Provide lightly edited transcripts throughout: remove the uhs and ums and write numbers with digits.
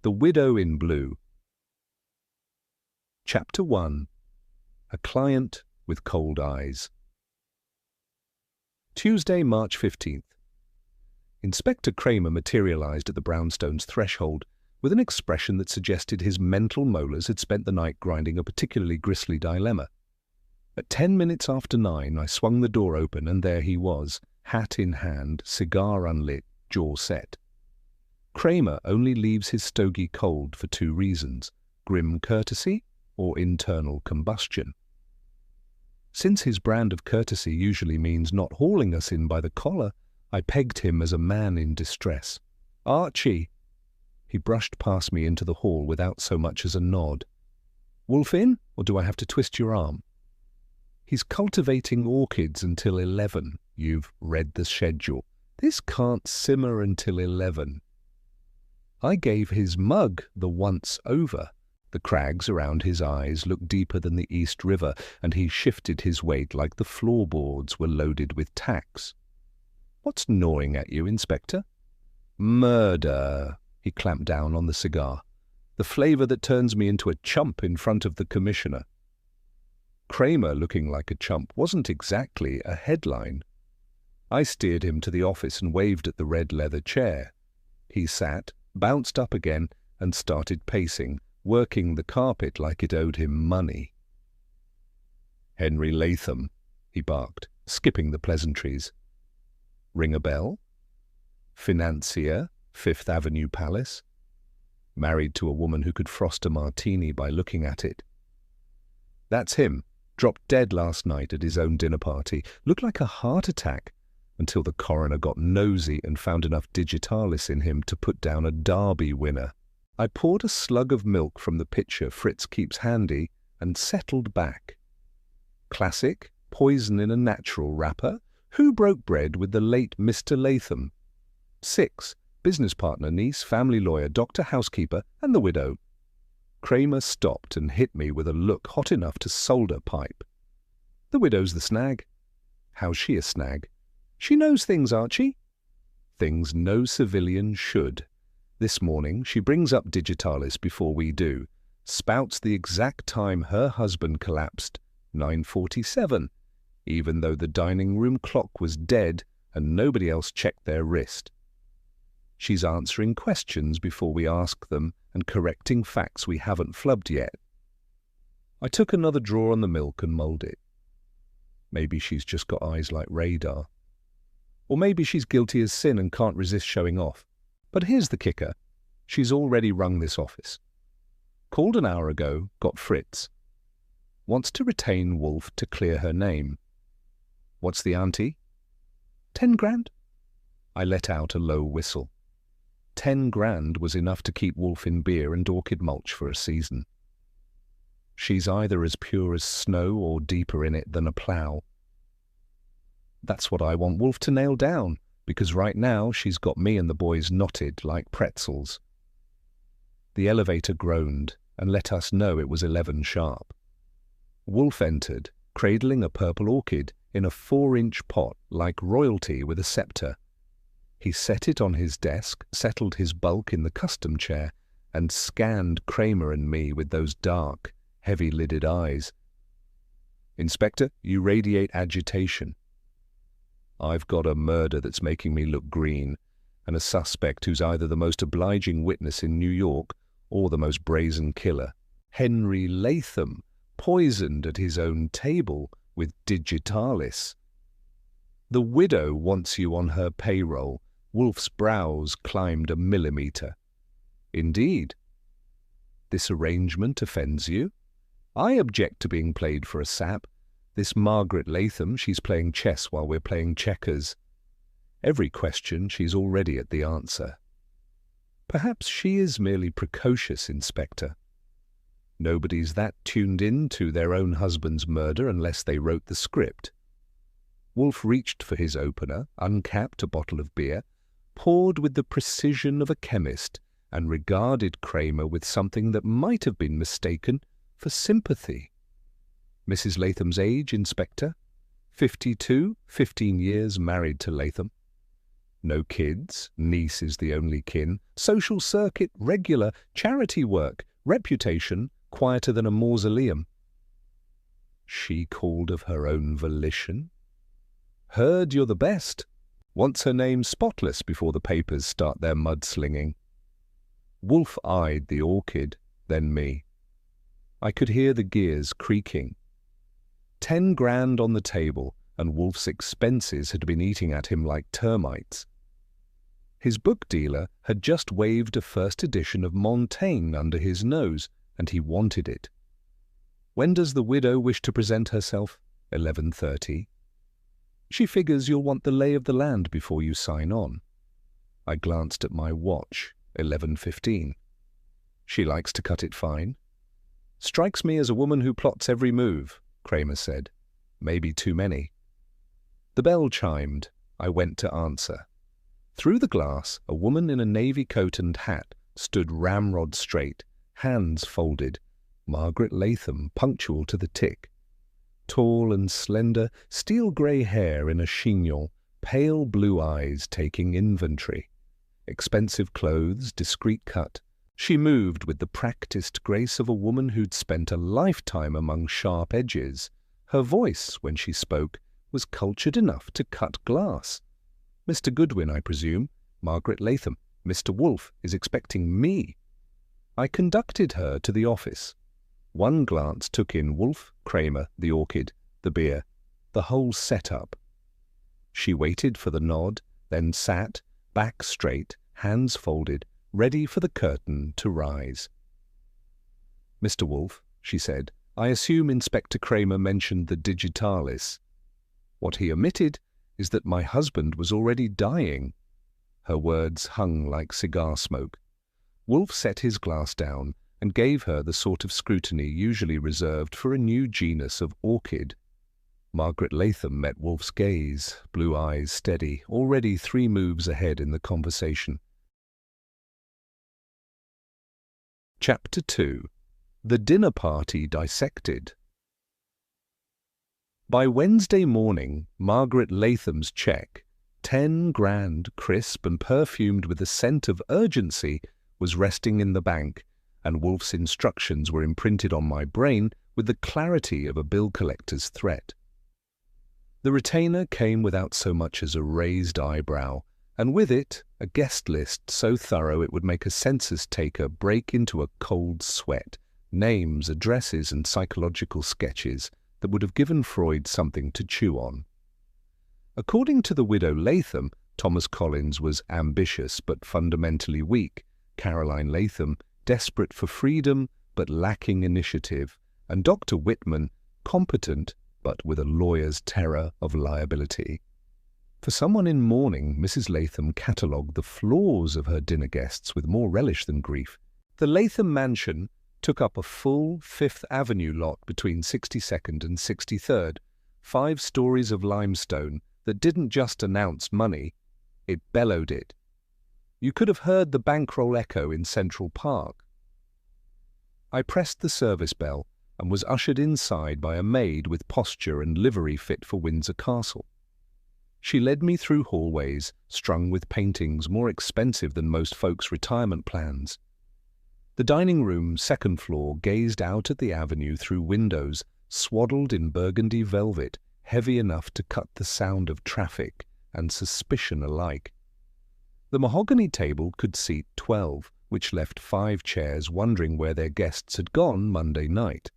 The Widow in Blue. Chapter 1. A Client with Cold Eyes. Tuesday, March 15th. Inspector Kramer materialized at the brownstone's threshold with an expression that suggested his mental molars had spent the night grinding a particularly grisly dilemma. At 10 minutes after 9, I swung the door open, and there he was, hat in hand, cigar unlit, jaw set. Kramer only leaves his stogie cold for 2 reasons: grim courtesy or internal combustion. Since his brand of courtesy usually means not hauling us in by the collar, I pegged him as a man in distress. "Archie!" He brushed past me into the hall without so much as a nod. "Wolfe in, or do I have to twist your arm?" "He's cultivating orchids until 11. You've read the schedule. This can't simmer until 11. I gave his mug the once over. The crags around his eyes looked deeper than the East River, and he shifted his weight like the floorboards were loaded with tacks. "What's gnawing at you, Inspector?" "Murder." He clamped down on the cigar. "The flavor that turns me into a chump in front of the commissioner." Kramer looking like a chump wasn't exactly a headline. I steered him to the office and waved at the red leather chair. He sat, bounced up again, and started pacing, working the carpet like it owed him money. "Henry Latham," he barked, skipping the pleasantries. "Ring a bell?" "Financier, Fifth Avenue Palace. Married to a woman who could frost a martini by looking at it." "That's him. Dropped dead last night at his own dinner party. Looked like a heart attack, until the coroner got nosy and found enough digitalis in him to put down a Derby winner." I poured a slug of milk from the pitcher Fritz keeps handy and settled back. "Classic, poison in a natural wrapper. Who broke bread with the late Mr. Latham?" 6. Business partner, niece, family lawyer, doctor, housekeeper, and the widow. Kramer stopped and hit me with a look hot enough to solder pipe. "The widow's the snag." "How's she a snag?" "She knows things, Archie." "Things no civilian should. This morning she brings up digitalis before we do, spouts the exact time her husband collapsed, 9:47, even though the dining room clock was dead and nobody else checked their wrist. She's answering questions before we ask them and correcting facts we haven't flubbed yet." I took another draw on the milk and mulled it. Maybe she's just got eyes like radar. Or maybe she's guilty as sin and can't resist showing off. But here's the kicker. She's already rung this office. Called an hour ago, got Fritz. Wants to retain Wolfe to clear her name. What's the ante? 10 grand? I let out a low whistle. 10 grand was enough to keep Wolfe in beer and orchid mulch for a season. She's either as pure as snow or deeper in it than a plough. That's what I want Wolfe to nail down, because right now she's got me and the boys knotted like pretzels. The elevator groaned and let us know it was 11 sharp. Wolfe entered, cradling a purple orchid in a 4-inch pot like royalty with a scepter. He set it on his desk, settled his bulk in the custom chair, and scanned Kramer and me with those dark, heavy-lidded eyes. "Inspector, you radiate agitation." "I've got a murder that's making me look green, and a suspect who's either the most obliging witness in New York or the most brazen killer. Henry Latham, poisoned at his own table with digitalis. The widow wants you on her payroll." Wolfe's brows climbed a millimeter. "Indeed." "This arrangement offends you?" "I object to being played for a sap. This Margaret Latham, she's playing chess while we're playing checkers. Every question, she's already at the answer." "Perhaps she is merely precocious, Inspector." "Nobody's that tuned in to their own husband's murder unless they wrote the script." Wolfe reached for his opener, uncapped a bottle of beer, poured with the precision of a chemist, and regarded Kramer with something that might have been mistaken for sympathy. "Mrs. Latham's age, Inspector?" 52, 15 years married to Latham." No kids, niece is the only kin, social circuit, regular, charity work, reputation, quieter than a mausoleum. She called of her own volition? Heard you're the best. Wants her name spotless before the papers start their mudslinging. Wolfe eyed the orchid, then me. I could hear the gears creaking. 10 grand on the table, and Wolfe's expenses had been eating at him like termites. His book dealer had just waved a first edition of Montaigne under his nose, and he wanted it. When does the widow wish to present herself? 11:30. She figures you'll want the lay of the land before you sign on. I glanced at my watch. 11:15. She likes to cut it fine. Strikes me as a woman who plots every move, Kramer said. Maybe too many. The bell chimed. I went to answer. Through the glass, a woman in a navy coat and hat stood ramrod straight, hands folded. Margaret Latham, punctual to the tick. Tall and slender, steel-grey hair in a chignon, pale blue eyes taking inventory. Expensive clothes, discreet cut. She moved with the practiced grace of a woman who'd spent a lifetime among sharp edges. Her voice, when she spoke, was cultured enough to cut glass. Mr. Goodwin, I presume. Margaret Latham. Mr. Wolfe is expecting me. I conducted her to the office. One glance took in Wolfe, Kramer, the orchid, the beer, the whole setup. She waited for the nod, then sat, back straight, hands folded, ready for the curtain to rise. Mr. Wolfe, she said, I assume Inspector Kramer mentioned the digitalis. What he omitted is that my husband was already dying. Her words hung like cigar smoke. Wolfe set his glass down and gave her the sort of scrutiny usually reserved for a new genus of orchid. Margaret Latham met Wolfe's gaze, blue eyes steady, already 3 moves ahead in the conversation. Chapter 2. The Dinner Party Dissected. By Wednesday morning, Margaret Latham's cheque, 10 grand, crisp and perfumed with a scent of urgency, was resting in the bank, and Wolfe's instructions were imprinted on my brain with the clarity of a bill collector's threat. The retainer came without so much as a raised eyebrow, and with it a guest list so thorough it would make a census taker break into a cold sweat, names, addresses and psychological sketches that would have given Freud something to chew on. According to the widow Latham, Thomas Collins was ambitious but fundamentally weak, Caroline Latham desperate for freedom but lacking initiative, and Dr. Whitman competent but with a lawyer's terror of liability. For someone in mourning, Mrs. Latham catalogued the flaws of her dinner guests with more relish than grief. The Latham mansion took up a full 5th Avenue lot between 62nd and 63rd, 5 stories of limestone that didn't just announce money, it bellowed it. You could have heard the bankroll echo in Central Park. I pressed the service bell and was ushered inside by a maid with posture and livery fit for Windsor Castle. She led me through hallways strung with paintings more expensive than most folks' retirement plans. The dining room, 2nd floor, gazed out at the avenue through windows swaddled in burgundy velvet, heavy enough to cut the sound of traffic and suspicion alike. The mahogany table could seat 12, which left 5 chairs wondering where their guests had gone Monday night.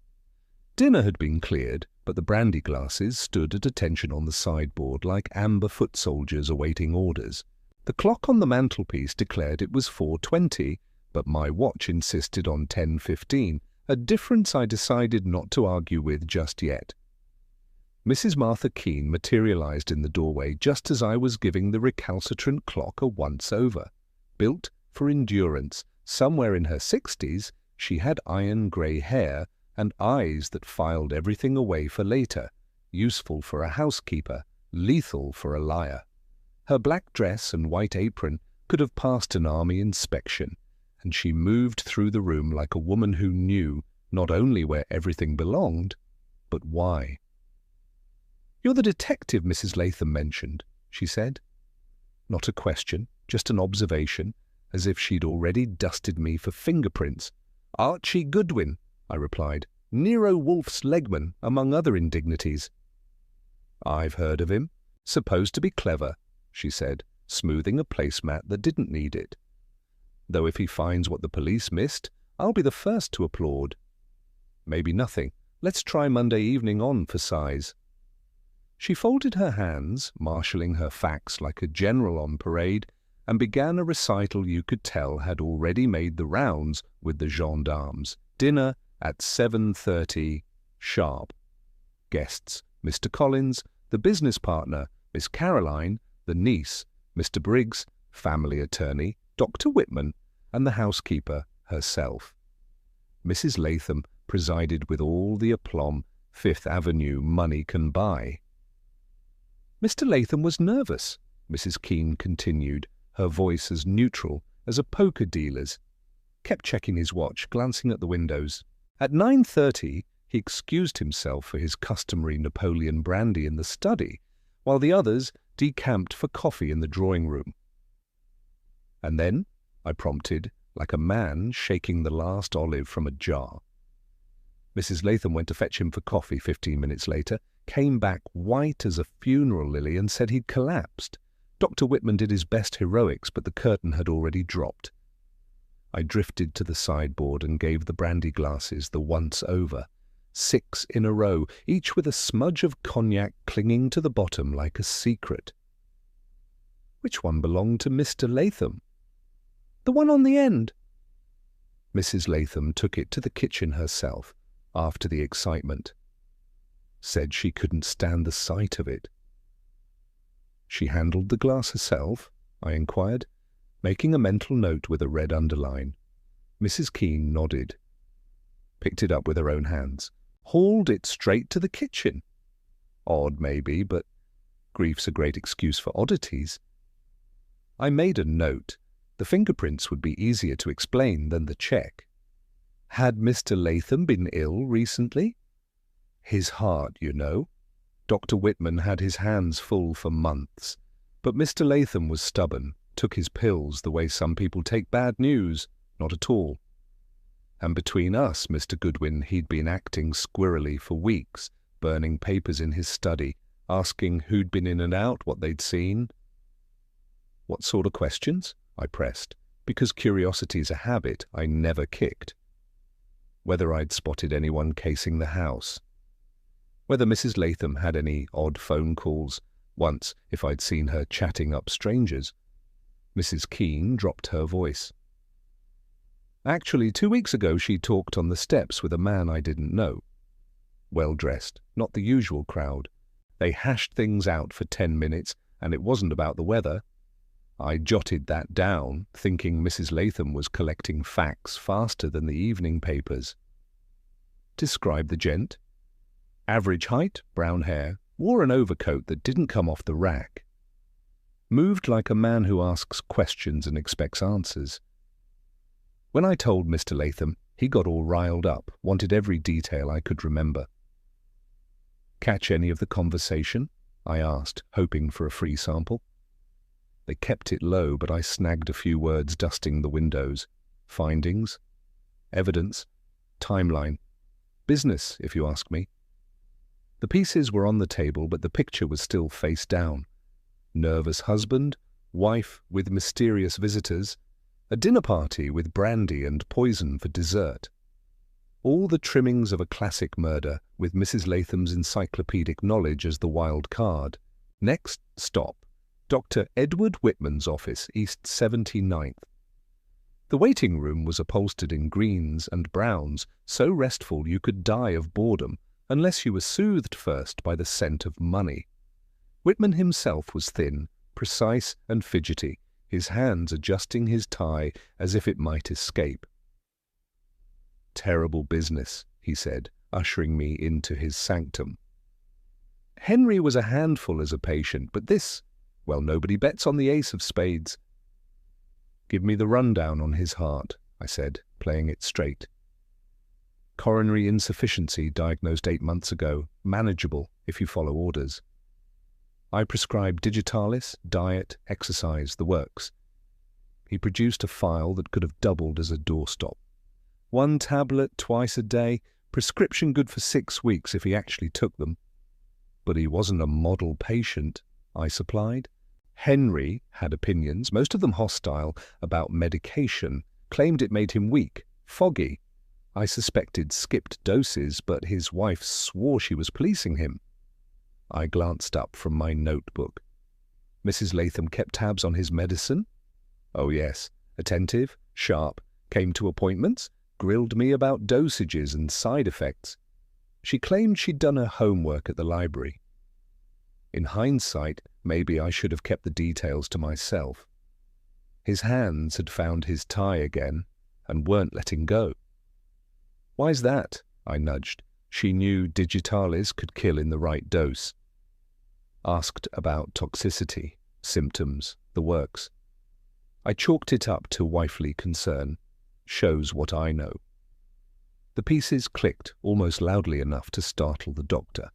Dinner had been cleared, but the brandy glasses stood at attention on the sideboard like amber foot soldiers awaiting orders. The clock on the mantelpiece declared it was 4:20, but my watch insisted on 10:15, a difference I decided not to argue with just yet. Mrs. Martha Keene materialized in the doorway just as I was giving the recalcitrant clock a once-over. Built for endurance, somewhere in her 60s, she had iron-grey hair and eyes that filed everything away for later, useful for a housekeeper, lethal for a liar. Her black dress and white apron could have passed an army inspection, and she moved through the room like a woman who knew not only where everything belonged, but why. "You're the detective Mrs. Latham mentioned," she said. Not a question, just an observation, as if she'd already dusted me for fingerprints. "Archie Goodwin," I replied. "Nero Wolfe's legman, among other indignities." "I've heard of him. Supposed to be clever," she said, smoothing a placemat that didn't need it. "Though if he finds what the police missed, I'll be the first to applaud." "Maybe nothing. Let's try Monday evening on for size." She folded her hands, marshalling her facts like a general on parade, and began a recital you could tell had already made the rounds with the gendarmes. Dinner at 7:30 sharp. Guests: Mr. Collins, the business partner, Miss Caroline, the niece, Mr. Briggs, family attorney, Dr. Whitman, and the housekeeper herself. Mrs. Latham presided with all the aplomb Fifth Avenue money can buy. "Mr. Latham was nervous," Mrs. Keene continued, her voice as neutral as a poker dealer's. Kept checking his watch, glancing at the windows. At 9:30, he excused himself for his customary Napoleon brandy in the study, while the others decamped for coffee in the drawing-room. "And then?" I prompted, like a man shaking the last olive from a jar. Mrs. Latham went to fetch him for coffee 15 minutes later, came back white as a funeral lily and said he'd collapsed. Dr. Whitman did his best heroics, but the curtain had already dropped. I drifted to the sideboard and gave the brandy glasses the once-over. 6 in a row, each with a smudge of cognac clinging to the bottom like a secret. Which one belonged to Mr. Latham? "The one on the end." Mrs. Latham took it to the kitchen herself after the excitement. Said she couldn't stand the sight of it. "She handled the glass herself?" I inquired, making a mental note with a red underline. Mrs. Keene nodded. Picked it up with her own hands. Hauled it straight to the kitchen. Odd, maybe, but grief's a great excuse for oddities. I made a note. The fingerprints would be easier to explain than the check. Had Mr. Latham been ill recently? His heart, you know. Dr. Whitman had his hands full for months. But Mr. Latham was stubborn, took his pills the way some people take bad news. Not at all. And between us, Mr. Goodwin, he'd been acting squirrely for weeks, burning papers in his study, asking who'd been in and out, what they'd seen. "What sort of questions?" I pressed, because curiosity's a habit I never kicked. Whether I'd spotted anyone casing the house. Whether Mrs. Latham had any odd phone calls, once if I'd seen her chatting up strangers. Mrs. Keene dropped her voice. Actually, 2 weeks ago she talked on the steps with a man I didn't know. Well-dressed, not the usual crowd. They hashed things out for 10 minutes, and it wasn't about the weather. I jotted that down, thinking Mrs. Latham was collecting facts faster than the evening papers. Describe the gent. Average height, brown hair, wore an overcoat that didn't come off the rack. Moved like a man who asks questions and expects answers. When I told Mr. Latham, he got all riled up, wanted every detail I could remember. "Catch any of the conversation?" I asked, hoping for a free sample. They kept it low, but I snagged a few words dusting the windows. Findings, evidence, timeline. Business, if you ask me. The pieces were on the table, but the picture was still face down. Nervous husband, wife with mysterious visitors, a dinner party with brandy and poison for dessert. All the trimmings of a classic murder, with Mrs. Latham's encyclopedic knowledge as the wild card. Next stop, Dr. Edward Whitman's office, East 79th. The waiting room was upholstered in greens and browns, so restful you could die of boredom, unless you were soothed first by the scent of money. Whitman himself was thin, precise and fidgety, his hands adjusting his tie as if it might escape. "Terrible business," he said, ushering me into his sanctum. Henry was a handful as a patient, but this, well, nobody bets on the ace of spades. "Give me the rundown on his heart," I said, playing it straight. "Coronary insufficiency diagnosed 8 months ago. Manageable, if you follow orders." I prescribed digitalis, diet, exercise, the works. He produced a file that could have doubled as a doorstop. 1 tablet twice a day, prescription good for 6 weeks if he actually took them. But he wasn't a model patient, I supplied. Henry had opinions, most of them hostile, about medication, claimed it made him weak, foggy. I suspected skipped doses, but his wife swore she was policing him. I glanced up from my notebook. Mrs. Latham kept tabs on his medicine? Oh yes, attentive, sharp, came to appointments, grilled me about dosages and side effects. She claimed she'd done her homework at the library. In hindsight, maybe I should have kept the details to myself. His hands had found his tie again and weren't letting go. Why's that? I nudged. She knew digitalis could kill in the right dose. Asked about toxicity, symptoms, the works. I chalked it up to wifely concern. Shows what I know. The pieces clicked almost loudly enough to startle the doctor.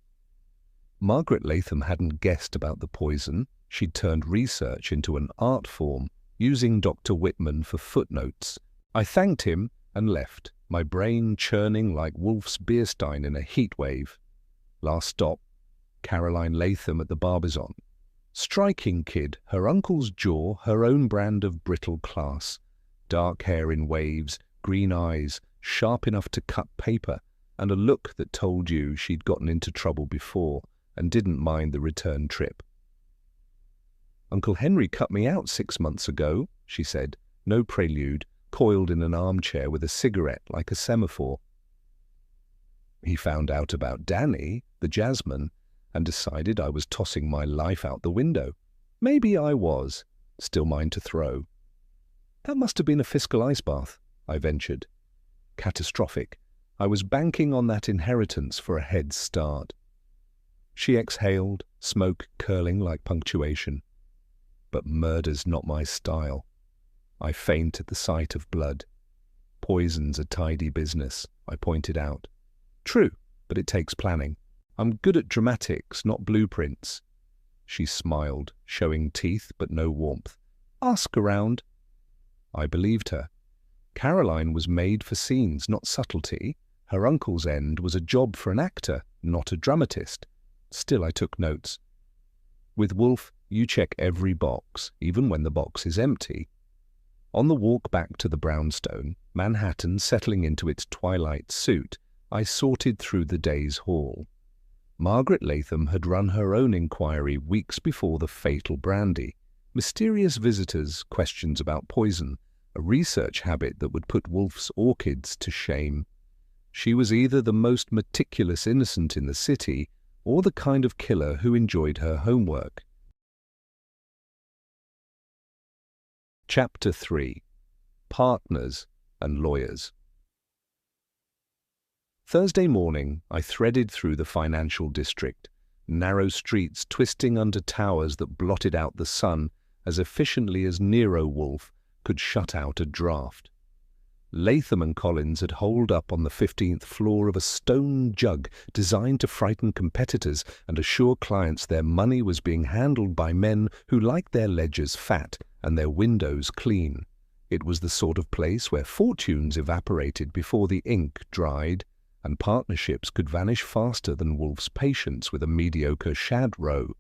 Margaret Latham hadn't guessed about the poison. She'd turned research into an art form, using Dr. Whitman for footnotes. I thanked him and left, my brain churning like Wolfe's beer stein in a heat wave. Last stop, Caroline Latham at the Barbizon. Striking kid, her uncle's jaw, her own brand of brittle class. Dark hair in waves, green eyes, sharp enough to cut paper, and a look that told you she'd gotten into trouble before and didn't mind the return trip. Uncle Henry cut me out 6 months ago, she said, no prelude, coiled in an armchair with a cigarette like a semaphore. He found out about Danny, the jazzman, and decided I was tossing my life out the window. Maybe I was, still mine to throw. That must have been a fiscal ice bath, I ventured. Catastrophic. I was banking on that inheritance for a head start. She exhaled, smoke curling like punctuation. But murder's not my style. I faint at the sight of blood. Poison's a tidy business, I pointed out. True, but it takes planning. I'm good at dramatics, not blueprints. She smiled, showing teeth but no warmth. Ask around. I believed her. Caroline was made for scenes, not subtlety. Her uncle's end was a job for an actor, not a dramatist. Still I took notes. With Wolfe, you check every box, even when the box is empty. On the walk back to the brownstone, Manhattan settling into its twilight suit, I sorted through the day's haul. Margaret Latham had run her own inquiry weeks before the fatal brandy. Mysterious visitors, questions about poison, a research habit that would put Wolfe's orchids to shame. She was either the most meticulous innocent in the city or the kind of killer who enjoyed her homework. Chapter 3. Partners and Lawyers. Thursday morning, I threaded through the financial district, narrow streets twisting under towers that blotted out the sun as efficiently as Nero Wolfe could shut out a draft. Latham and Collins had holed up on the 15th floor of a stone jug designed to frighten competitors and assure clients their money was being handled by men who liked their ledgers fat and their windows clean. It was the sort of place where fortunes evaporated before the ink dried, and partnerships could vanish faster than Wolfe's patience with a mediocre shad row.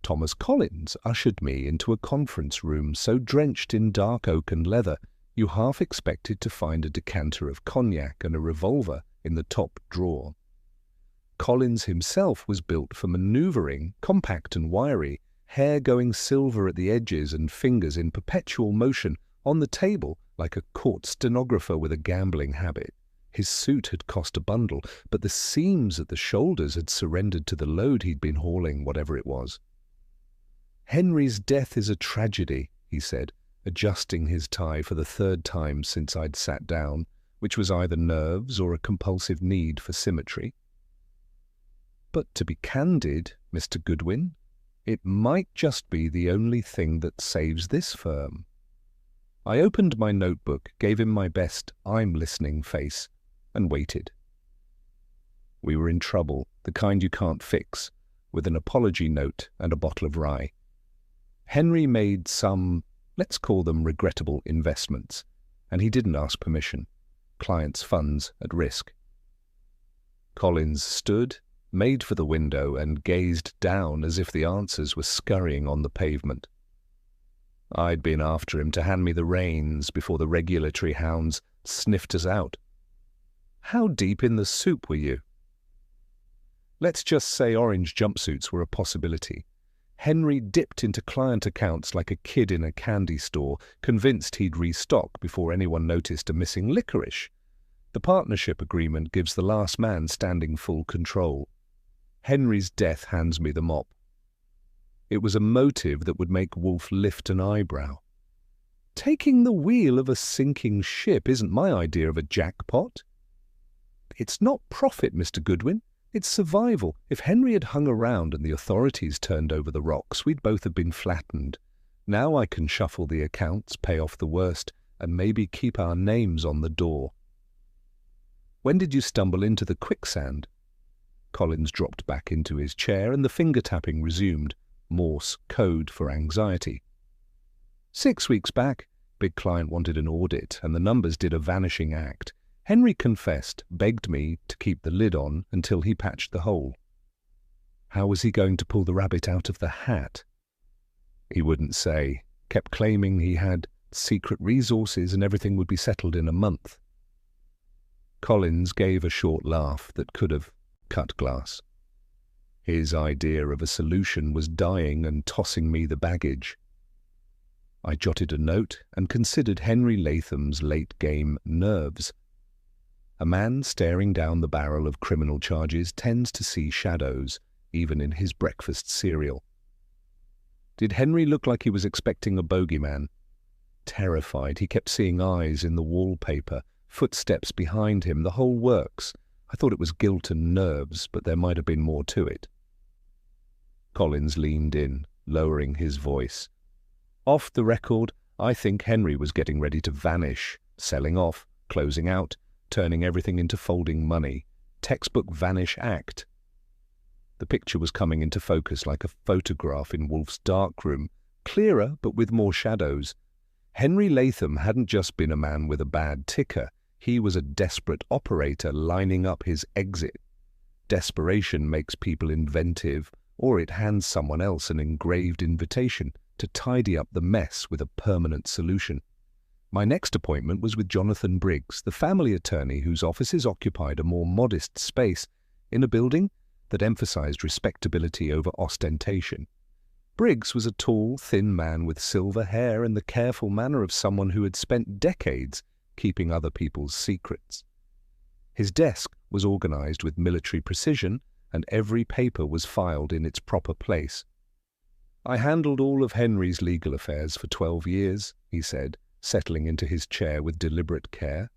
Thomas Collins ushered me into a conference room so drenched in dark oak and leather you half expected to find a decanter of cognac and a revolver in the top drawer. Collins himself was built for manoeuvring, compact and wiry, hair going silver at the edges and fingers in perpetual motion on the table like a court stenographer with a gambling habit. His suit had cost a bundle, but the seams at the shoulders had surrendered to the load he'd been hauling, whatever it was. Henry's death is a tragedy, he said, adjusting his tie for the 3rd time since I'd sat down, which was either nerves or a compulsive need for symmetry. But to be candid, Mr. Goodwin, it might just be the only thing that saves this firm. I opened my notebook, gave him my best I'm listening face, and waited. We were in trouble, the kind you can't fix. with an apology note and a bottle of rye. Henry made some, let's call them regrettable investments, and he didn't ask permission. Clients' funds at risk. Collins stood, made for the window, and gazed down as if the answers were scurrying on the pavement. I'd been after him to hand me the reins before the regulatory hounds sniffed us out. How deep in the soup were you? Let's just say orange jumpsuits were a possibility. Henry dipped into client accounts like a kid in a candy store, convinced he'd restock before anyone noticed a missing licorice. The partnership agreement gives the last man standing full control. Henry's death hands me the mop. It was a motive that would make Wolfe lift an eyebrow. Taking the wheel of a sinking ship isn't my idea of a jackpot. It's not profit, Mr. Goodwin. It's survival. If Henry had hung around and the authorities turned over the rocks, we'd both have been flattened. Now I can shuffle the accounts, pay off the worst, and maybe keep our names on the door. When did you stumble into the quicksand? Collins dropped back into his chair and the finger-tapping resumed, Morse code for anxiety. 6 weeks back. Big client wanted an audit, and the numbers did a vanishing act. Henry confessed, begged me to keep the lid on until he patched the hole. How was he going to pull the rabbit out of the hat? He wouldn't say, kept claiming he had secret resources and everything would be settled in a month. Collins gave a short laugh that could have cut glass. His idea of a solution was dying and tossing me the baggage. I jotted a note and considered Henry Latham's late-game nerves. A man staring down the barrel of criminal charges tends to see shadows, even in his breakfast cereal. Did Henry look like he was expecting a bogeyman? Terrified, he kept seeing eyes in the wallpaper, footsteps behind him, the whole works. I thought it was guilt and nerves, but there might have been more to it. Collins leaned in, lowering his voice. Off the record, I think Henry was getting ready to vanish, selling off, closing out, turning everything into folding money. Textbook vanish act. The picture was coming into focus like a photograph in Wolfe's darkroom, clearer but with more shadows. Henry Latham hadn't just been a man with a bad ticker. He was a desperate operator lining up his exit. Desperation makes people inventive, or it hands someone else an engraved invitation to tidy up the mess with a permanent solution. My next appointment was with Jonathan Briggs, the family attorney whose offices occupied a more modest space in a building that emphasized respectability over ostentation. Briggs was a tall, thin man with silver hair and the careful manner of someone who had spent decades keeping other people's secrets. His desk was organized with military precision, and every paper was filed in its proper place. I handled all of Henry's legal affairs for 12 years, he said, settling into his chair with deliberate care.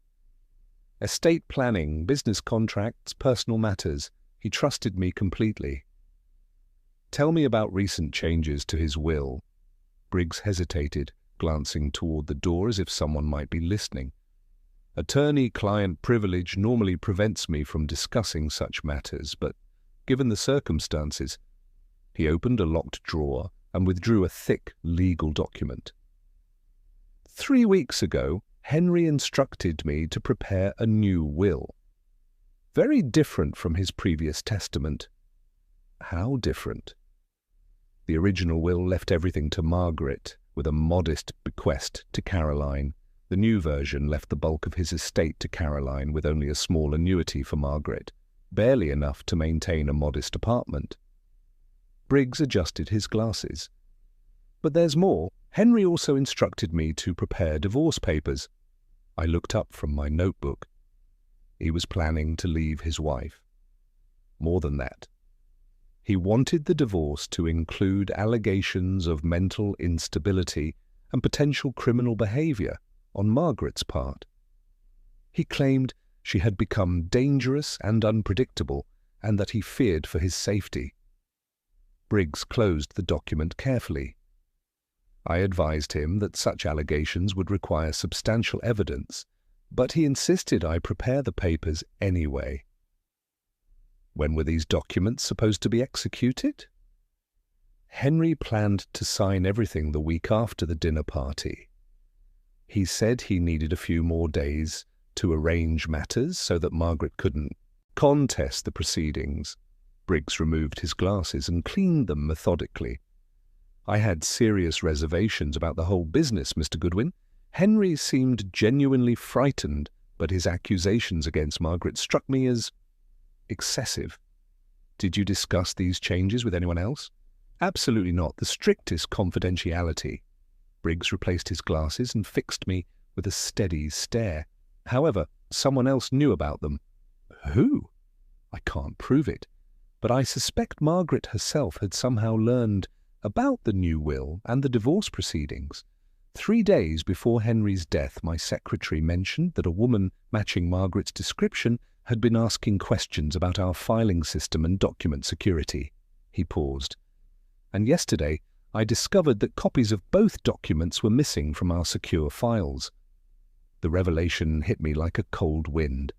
Estate planning, business contracts, personal matters. He trusted me completely. Tell me about recent changes to his will. Briggs hesitated, glancing toward the door as if someone might be listening. Attorney-client privilege normally prevents me from discussing such matters, but given the circumstances... He opened a locked drawer and withdrew a thick legal document. 3 weeks ago, Henry instructed me to prepare a new will. Very different from his previous testament. How different? The original will left everything to Margaret, with a modest bequest to Caroline. The new version left the bulk of his estate to Caroline with only a small annuity for Margaret, barely enough to maintain a modest apartment. Briggs adjusted his glasses. But there's more. Henry also instructed me to prepare divorce papers. I looked up from my notebook. He was planning to leave his wife. More than that. He wanted the divorce to include allegations of mental instability and potential criminal behavior on Margaret's part. He claimed she had become dangerous and unpredictable, and that he feared for his safety. Briggs closed the document carefully. I advised him that such allegations would require substantial evidence, but he insisted I prepare the papers anyway. When were these documents supposed to be executed? Henry planned to sign everything the week after the dinner party. He said he needed a few more days to arrange matters so that Margaret couldn't contest the proceedings. Briggs removed his glasses and cleaned them methodically. I had serious reservations about the whole business, Mr. Goodwin. Henry seemed genuinely frightened, but his accusations against Margaret struck me as excessive. Did you discuss these changes with anyone else? Absolutely not. The strictest confidentiality. Briggs replaced his glasses and fixed me with a steady stare. However, someone else knew about them. Who? I can't prove it, but I suspect Margaret herself had somehow learned about the new will and the divorce proceedings. 3 days before Henry's death, my secretary mentioned that a woman matching Margaret's description had been asking questions about our filing system and document security. He paused. And yesterday, I discovered that copies of both documents were missing from our secure files. The revelation hit me like a cold wind.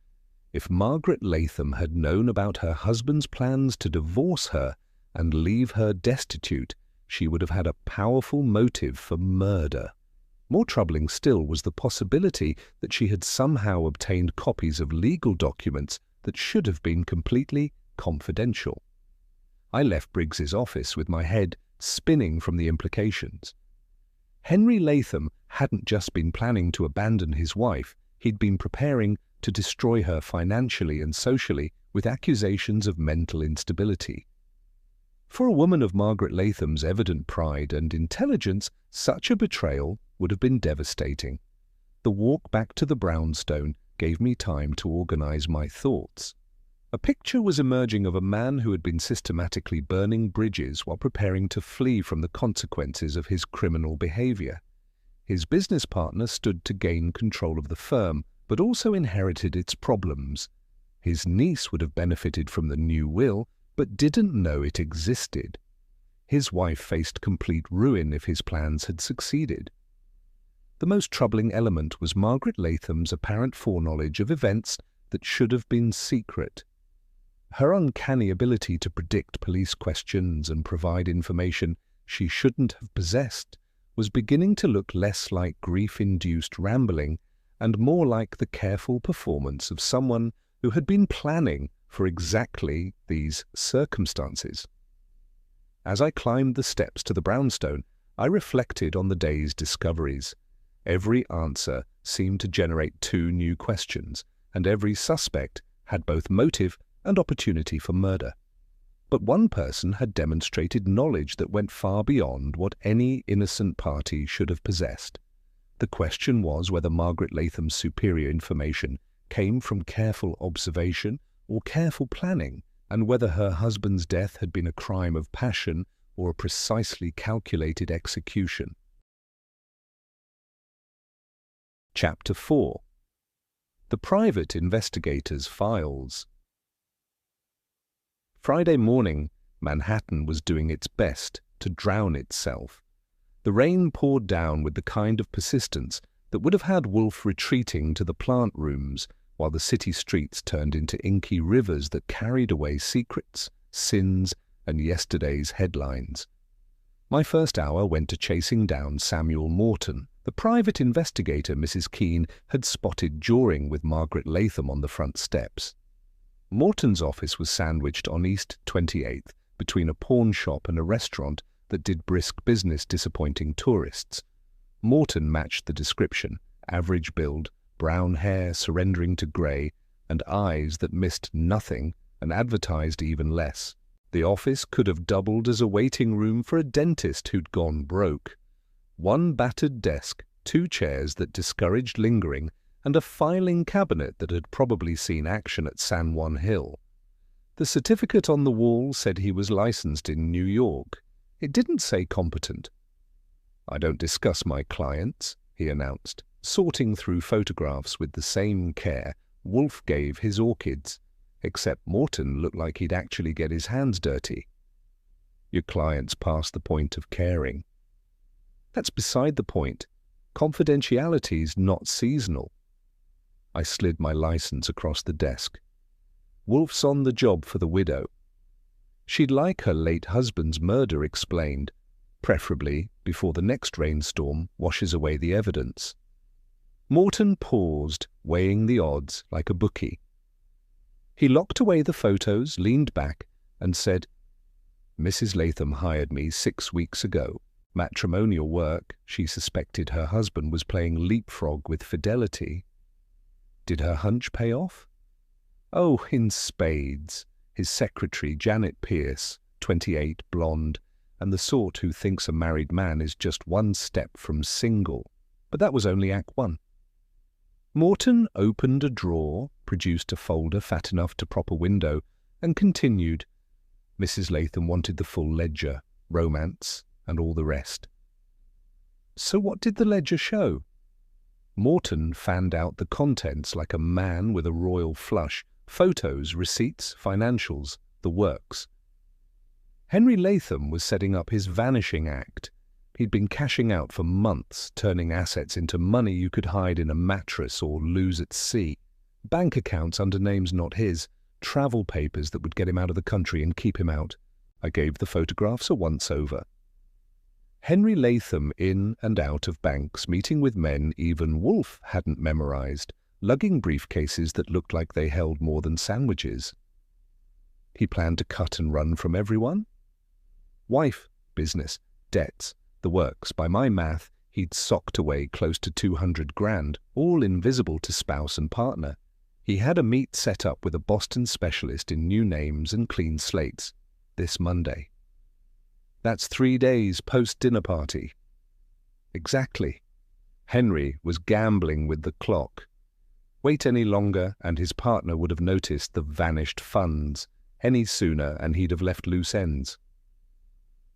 If Margaret Latham had known about her husband's plans to divorce her and leave her destitute, she would have had a powerful motive for murder. More troubling still was the possibility that she had somehow obtained copies of legal documents that should have been completely confidential. I left Briggs's office with my head spinning from the implications. Henry Latham hadn't just been planning to abandon his wife, he'd been preparing to destroy her financially and socially with accusations of mental instability. For a woman of Margaret Latham's evident pride and intelligence, such a betrayal would have been devastating. The walk back to the brownstone gave me time to organize my thoughts. A picture was emerging of a man who had been systematically burning bridges while preparing to flee from the consequences of his criminal behavior. His business partner stood to gain control of the firm, but also inherited its problems. His niece would have benefited from the new will, but didn't know it existed. His wife faced complete ruin if his plans had succeeded. The most troubling element was Margaret Latham's apparent foreknowledge of events that should have been secret. Her uncanny ability to predict police questions and provide information she shouldn't have possessed was beginning to look less like grief-induced rambling and more like the careful performance of someone who had been planning for exactly these circumstances. As I climbed the steps to the brownstone, I reflected on the day's discoveries. Every answer seemed to generate 2 new questions, and every suspect had both motive and opportunity for murder. But one person had demonstrated knowledge that went far beyond what any innocent party should have possessed. The question was whether Margaret Latham's superior information came from careful observation or careful planning, and whether her husband's death had been a crime of passion or a precisely calculated execution. Chapter 4. The Private Investigator's Files. Friday morning, Manhattan was doing its best to drown itself. The rain poured down with the kind of persistence that would have had Wolfe retreating to the plant rooms, while the city streets turned into inky rivers that carried away secrets, sins, and yesterday's headlines. My first hour went to chasing down Samuel Morton, the private investigator Mrs. Keene had spotted jawing with Margaret Latham on the front steps. Morton's office was sandwiched on East 28th between a pawn shop and a restaurant that did brisk business disappointing tourists. Morton matched the description: average build, brown hair surrendering to grey, and eyes that missed nothing and advertised even less. The office could have doubled as a waiting room for a dentist who'd gone broke. 1 battered desk, 2 chairs that discouraged lingering, and a filing cabinet that had probably seen action at San Juan Hill. The certificate on the wall said he was licensed in New York. It didn't say competent. "I don't discuss my clients," he announced, sorting through photographs with the same care Wolfe gave his orchids, except Morton looked like he'd actually get his hands dirty. "Your client's past the point of caring." "That's beside the point. Confidentiality's not seasonal." I slid my license across the desk. Wolfe's on the job for the widow. She'd like her late husband's murder explained, preferably before the next rainstorm washes away the evidence. Morton paused, weighing the odds like a bookie. He locked away the photos, leaned back, and said, "Mrs. Latham hired me 6 weeks ago. Matrimonial work. She suspected her husband was playing leapfrog with Fidelity. Did her hunch pay off? Oh, in spades. His secretary, Janet Pierce, 28, blonde, and the sort who thinks a married man is just one step from single. But that was only Act 1. Morton opened a drawer, produced a folder fat enough to prop a window, and continued. Mrs. Latham wanted the full ledger, romance, and all the rest. So what did the ledger show? Morton fanned out the contents like a man with a royal flush. Photos, receipts, financials, the works. Henry Latham was setting up his vanishing act. He'd been cashing out for months, turning assets into money you could hide in a mattress or lose at sea, bank accounts under names not his, travel papers that would get him out of the country and keep him out. I gave the photographs a once-over. Henry Latham in and out of banks, meeting with men even Wolfe hadn't memorized, lugging briefcases that looked like they held more than sandwiches. He planned to cut and run from everyone. Wife, business, debts, the works. By my math, he'd socked away close to 200 grand, all invisible to spouse and partner. He had a meet set up with a Boston specialist in new names and clean slates, this Monday. That's 3 days post-dinner party. Exactly. Henry was gambling with the clock. Wait any longer, and his partner would have noticed the vanished funds. Any sooner, and he'd have left loose ends.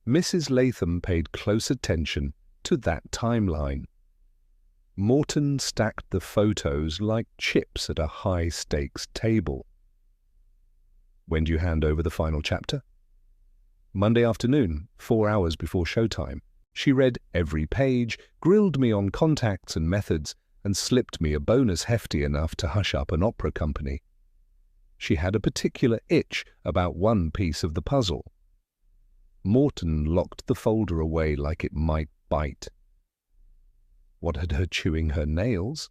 Mrs. Latham paid close attention to that timeline. Morton stacked the photos like chips at a high-stakes table. When do you hand over the final chapter? Monday afternoon, 4 hours before showtime. She read every page, grilled me on contacts and methods, and slipped me a bonus hefty enough to hush up an opera company. She had a particular itch about one piece of the puzzle. Morton locked the folder away like it might bite. What had her chewing her nails?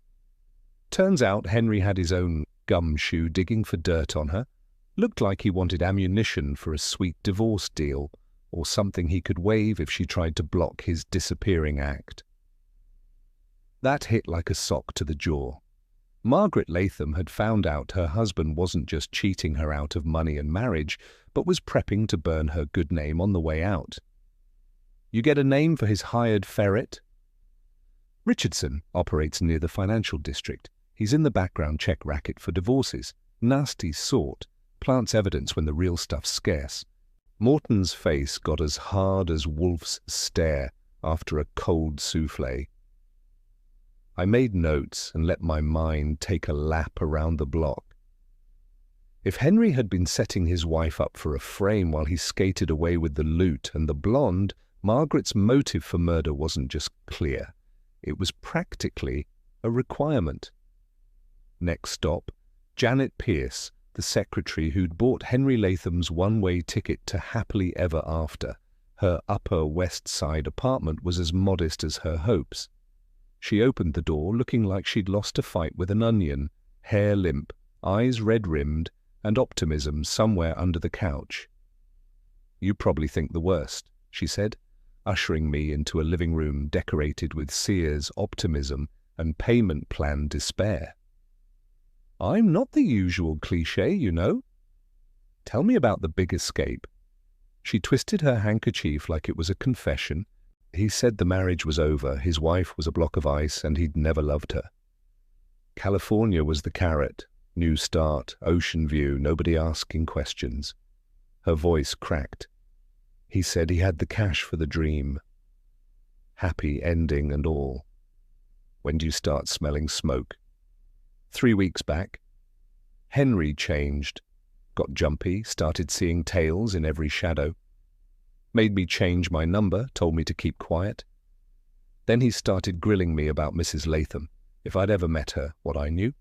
Turns out Henry had his own gumshoe digging for dirt on her. Looked like he wanted ammunition for a sweet divorce deal, or something he could wave if she tried to block his disappearing act. That hit like a sock to the jaw. Margaret Latham had found out her husband wasn't just cheating her out of money and marriage, but was prepping to burn her good name on the way out. You get a name for his hired ferret? Richardson operates near the financial district. He's in the background check racket for divorces. Nasty sort. Plants evidence when the real stuff's scarce. Morton's face got as hard as Wolfe's stare after a cold souffle. I made notes and let my mind take a lap around the block. If Henry had been setting his wife up for a frame while he skated away with the loot and the blonde, Margaret's motive for murder wasn't just clear. It was practically a requirement. Next stop, Janet Pierce, the secretary who'd bought Henry Latham's one-way ticket to happily ever after. Her Upper West Side apartment was as modest as her hopes. She opened the door looking like she'd lost a fight with an onion, hair limp, eyes red-rimmed, and optimism somewhere under the couch. "You probably think the worst," she said, ushering me into a living room decorated with Sears optimism and payment plan despair. "I'm not the usual cliché, you know. Tell me about the big escape." She twisted her handkerchief like it was a confession. He said the marriage was over, his wife was a block of ice, and he'd never loved her. California was the carrot, new start, ocean view, nobody asking questions. Her voice cracked. He said he had the cash for the dream. Happy ending and all. When do you start smelling smoke? 3 weeks back. Henry changed. Got jumpy, started seeing tails in every shadow. Made me change my number, told me to keep quiet. Then he started grilling me about Mrs. Latham, if I'd ever met her, what I knew,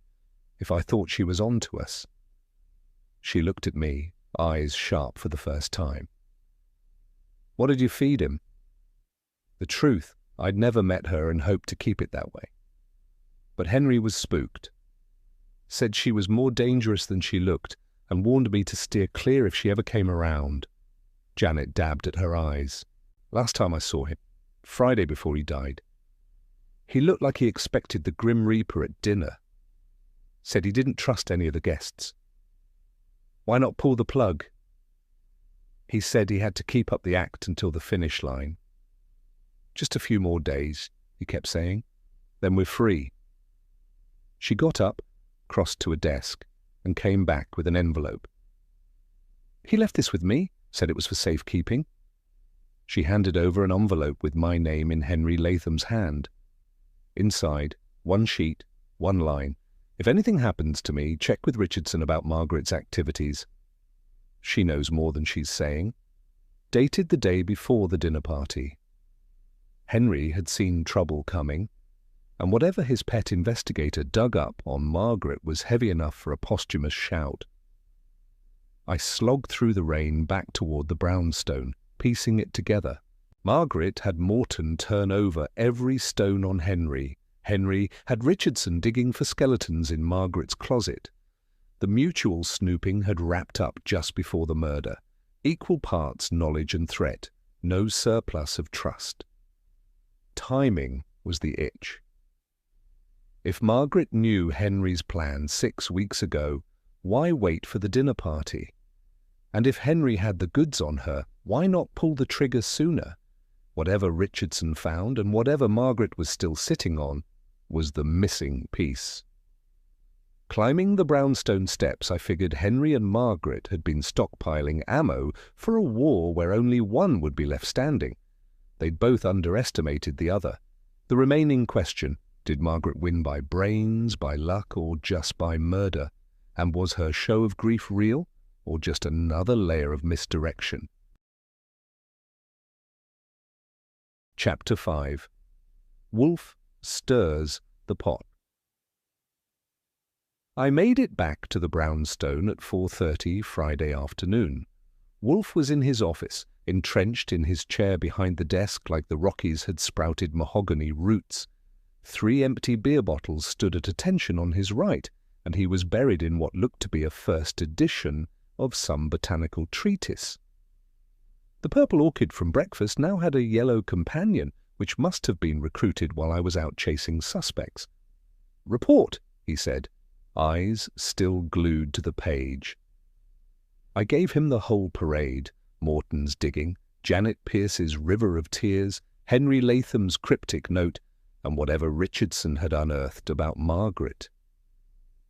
if I thought she was on to us. She looked at me, eyes sharp for the first time. What did you feed him? The truth, I'd never met her and hoped to keep it that way. But Henry was spooked. Said she was more dangerous than she looked and warned me to steer clear if she ever came around. Janet dabbed at her eyes. Last time I saw him, Friday before he died. He looked like he expected the Grim Reaper at dinner. Said he didn't trust any of the guests. Why not pull the plug? He said he had to keep up the act until the finish line. Just a few more days, he kept saying. Then we're free. She got up, crossed to a desk, and came back with an envelope. He left this with me, said it was for safekeeping. She handed over an envelope with my name in Henry Latham's hand. Inside, one sheet, one line. If anything happens to me, check with Richardson about Margaret's activities. She knows more than she's saying. Dated the day before the dinner party. Henry had seen trouble coming, and whatever his pet investigator dug up on Margaret was heavy enough for a posthumous shout. I slogged through the rain back toward the brownstone, piecing it together. Margaret had Morton turn over every stone on Henry. Henry had Richardson digging for skeletons in Margaret's closet. The mutual snooping had wrapped up just before the murder. Equal parts knowledge and threat, no surplus of trust. Timing was the itch. If Margaret knew Henry's plan 6 weeks ago, why wait for the dinner party? And if Henry had the goods on her, why not pull the trigger sooner? Whatever Richardson found and whatever Margaret was still sitting on was the missing piece. Climbing the brownstone steps, I figured Henry and Margaret had been stockpiling ammo for a war where only one would be left standing. They'd both underestimated the other. The remaining question, did Margaret win by brains, by luck, or just by murder? And was her show of grief real, or just another layer of misdirection? Chapter 5. Wolfe stirs the pot. I made it back to the brownstone at 4:30 Friday afternoon. Wolfe was in his office, entrenched in his chair behind the desk like the Rockies had sprouted mahogany roots. 3 empty beer bottles stood at attention on his right, and he was buried in what looked to be a first edition of some botanical treatise. The purple orchid from breakfast now had a yellow companion, which must have been recruited while I was out chasing suspects. "Report," he said, eyes still glued to the page. I gave him the whole parade, Morton's digging, Janet Pierce's river of tears, Henry Latham's cryptic note, and whatever Richardson had unearthed about Margaret.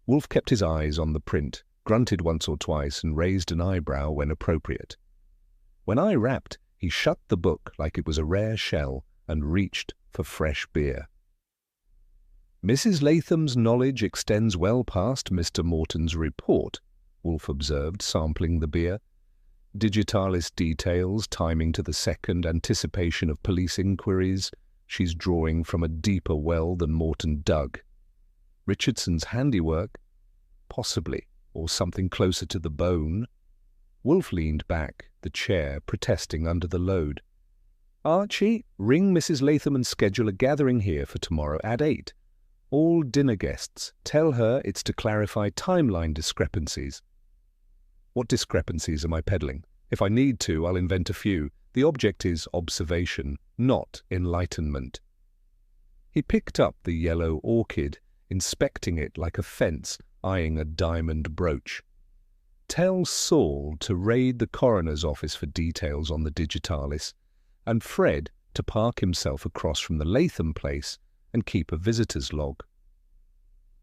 Wolfe kept his eyes on the print, grunted once or twice, and raised an eyebrow when appropriate. When I rapped, he shut the book like it was a rare shell and reached for fresh beer. "Mrs. Latham's knowledge extends well past Mr. Morton's report," Wolfe observed, sampling the beer. "Digitalis details, timing to the second, anticipation of police inquiries. She's drawing from a deeper well than Morton dug. Richardson's handiwork? Possibly, or something closer to the bone." Wolfe leaned back, the chair protesting under the load. "Archie, ring Mrs. Latham and schedule a gathering here for tomorrow at 8. All dinner guests. Tell her it's to clarify timeline discrepancies." "What discrepancies am I peddling? If I need to, I'll invent a few. The object is observation, not enlightenment." He picked up the yellow orchid, inspecting it like a fence, eyeing a diamond brooch. "Tell Saul to raid the coroner's office for details on the digitalis, and Fred to park himself across from the Latham place and keep a visitor's log."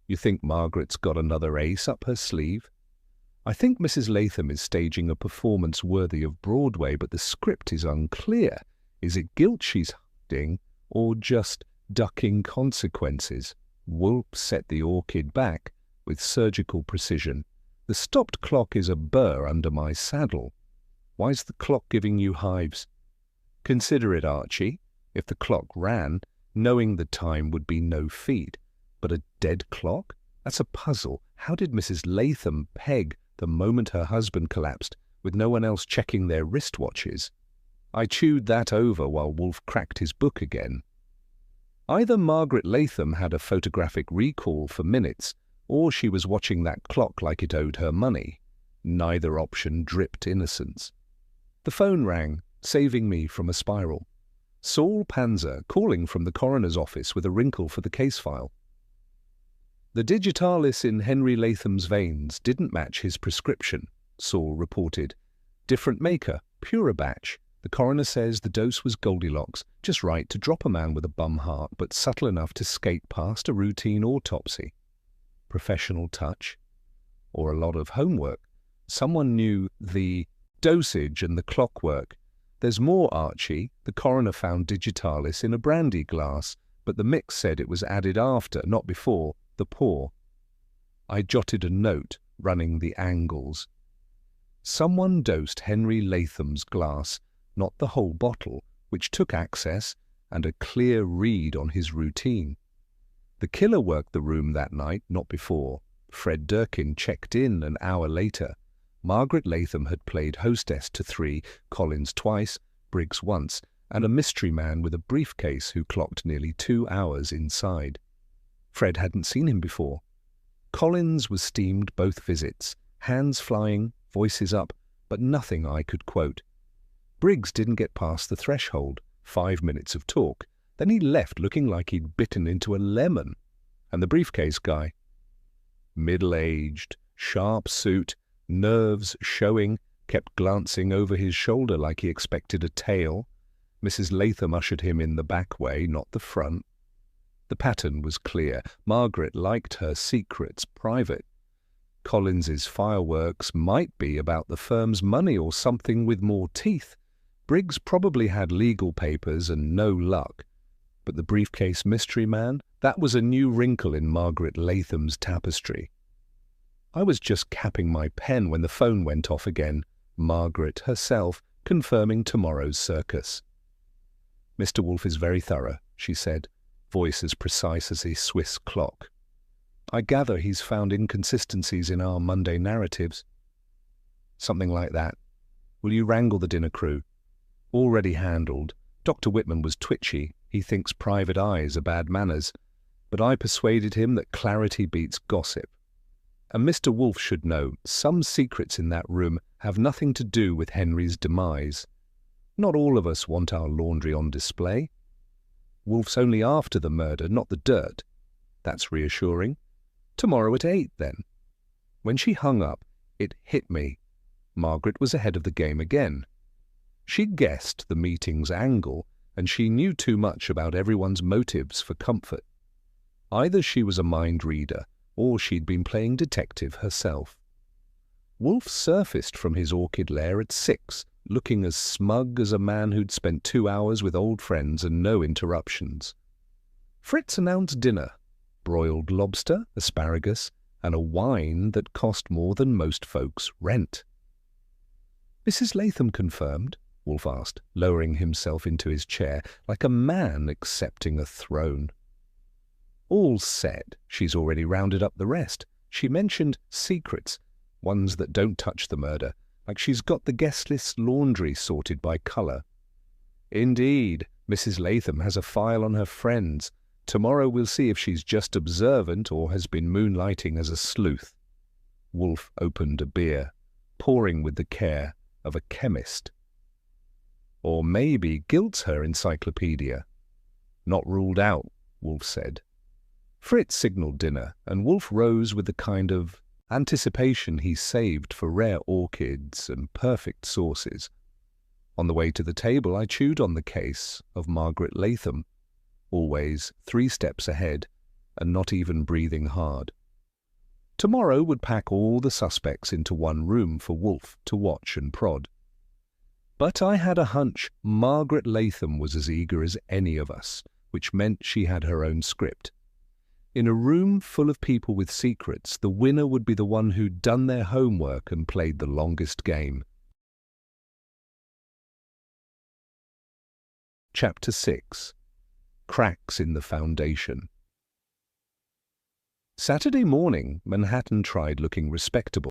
"You think Margaret's got another ace up her sleeve?" "I think Mrs. Latham is staging a performance worthy of Broadway, but the script is unclear. Is it guilt she's hiding, or just ducking consequences?" Wolfe set the orchid back with surgical precision. "The stopped clock is a burr under my saddle. Why's the clock giving you hives?" "Consider it, Archie. If the clock ran, knowing the time would be no feat. But a dead clock? That's a puzzle. How did Mrs. Latham peg the moment her husband collapsed, with no one else checking their wristwatches. I chewed that over while Wolfe cracked his book again. Either Margaret Latham had a photographic recall for minutes, or she was watching that clock like it owed her money. Neither option dripped innocence. The phone rang, saving me from a spiral. Saul Panzer calling from the coroner's office with a wrinkle for the case file. The digitalis in Henry Latham's veins didn't match his prescription, Saul reported. Different maker, purer batch. The coroner says the dose was Goldilocks, just right to drop a man with a bum heart, but subtle enough to skate past a routine autopsy. Professional touch? Or a lot of homework? Someone knew the dosage and the clockwork. There's more, Archie. The coroner found digitalis in a brandy glass, but the mix said it was added after, not before, the pour. I jotted a note, running the angles. Someone dosed Henry Latham's glass, not the whole bottle, which took access and a clear read on his routine. The killer worked the room that night, not before. Fred Durkin checked in an hour later. Margaret Latham had played hostess to 3, Collins twice, Briggs once, and a mystery man with a briefcase who clocked nearly 2 hours inside. Fred hadn't seen him before. Collins was steamed both visits, hands flying, voices up, but nothing I could quote. Briggs didn't get past the threshold, 5 minutes of talk. Then he left looking like he'd bitten into a lemon. And the briefcase guy? Middle-aged, sharp suit, nerves showing, kept glancing over his shoulder like he expected a tail. Mrs. Latham ushered him in the back way, not the front. The pattern was clear. Margaret liked her secrets private. Collins's fireworks might be about the firm's money or something with more teeth. Briggs probably had legal papers and no luck. But the briefcase mystery man, that was a new wrinkle in Margaret Latham's tapestry. I was just capping my pen when the phone went off again, Margaret herself confirming tomorrow's circus. "Mr. Wolfe is very thorough," she said, voice as precise as a Swiss clock. "I gather he's found inconsistencies in our Monday narratives." "Something like that. Will you wrangle the dinner crew?" "Already handled. Dr. Whitman was twitchy. He thinks private eyes are bad manners. But I persuaded him that clarity beats gossip. And Mr. Wolfe should know some secrets in that room have nothing to do with Henry's demise. Not all of us want our laundry on display. Wolfe's only after the murder, not the dirt. That's reassuring. Tomorrow at 8, then." When she hung up, it hit me. Margaret was ahead of the game again. She guessed the meeting's angle, and she knew too much about everyone's motives for comfort. Either she was a mind reader, or she'd been playing detective herself. Wolfe surfaced from his orchid lair at 6, looking as smug as a man who'd spent 2 hours with old friends and no interruptions. Fritz announced dinner: broiled lobster, asparagus, and a wine that cost more than most folks' rent. "Mrs. Latham confirmed?" Wolfe asked, lowering himself into his chair like a man accepting a throne. "All set. She's already rounded up the rest. She mentioned secrets, ones that don't touch the murder, like she's got the guest list's laundry sorted by colour." "Indeed. Mrs. Latham has a file on her friends. Tomorrow we'll see if she's just observant or has been moonlighting as a sleuth." Wolfe opened a beer, pouring with the care of a chemist. "Or maybe guilt's her encyclopedia." "Not ruled out," Wolfe said. Fritz signalled dinner, and Wolfe rose with the kind of anticipation he saved for rare orchids and perfect sauces. On the way to the table, I chewed on the case of Margaret Latham, always 3 steps ahead and not even breathing hard. Tomorrow would pack all the suspects into one room for Wolfe to watch and prod. But I had a hunch Margaret Latham was as eager as any of us, which meant she had her own script. In a room full of people with secrets, the winner would be the one who'd done their homework and played the longest game. Chapter 6. Cracks in the Foundation. Saturday morning, Manhattan tried looking respectable.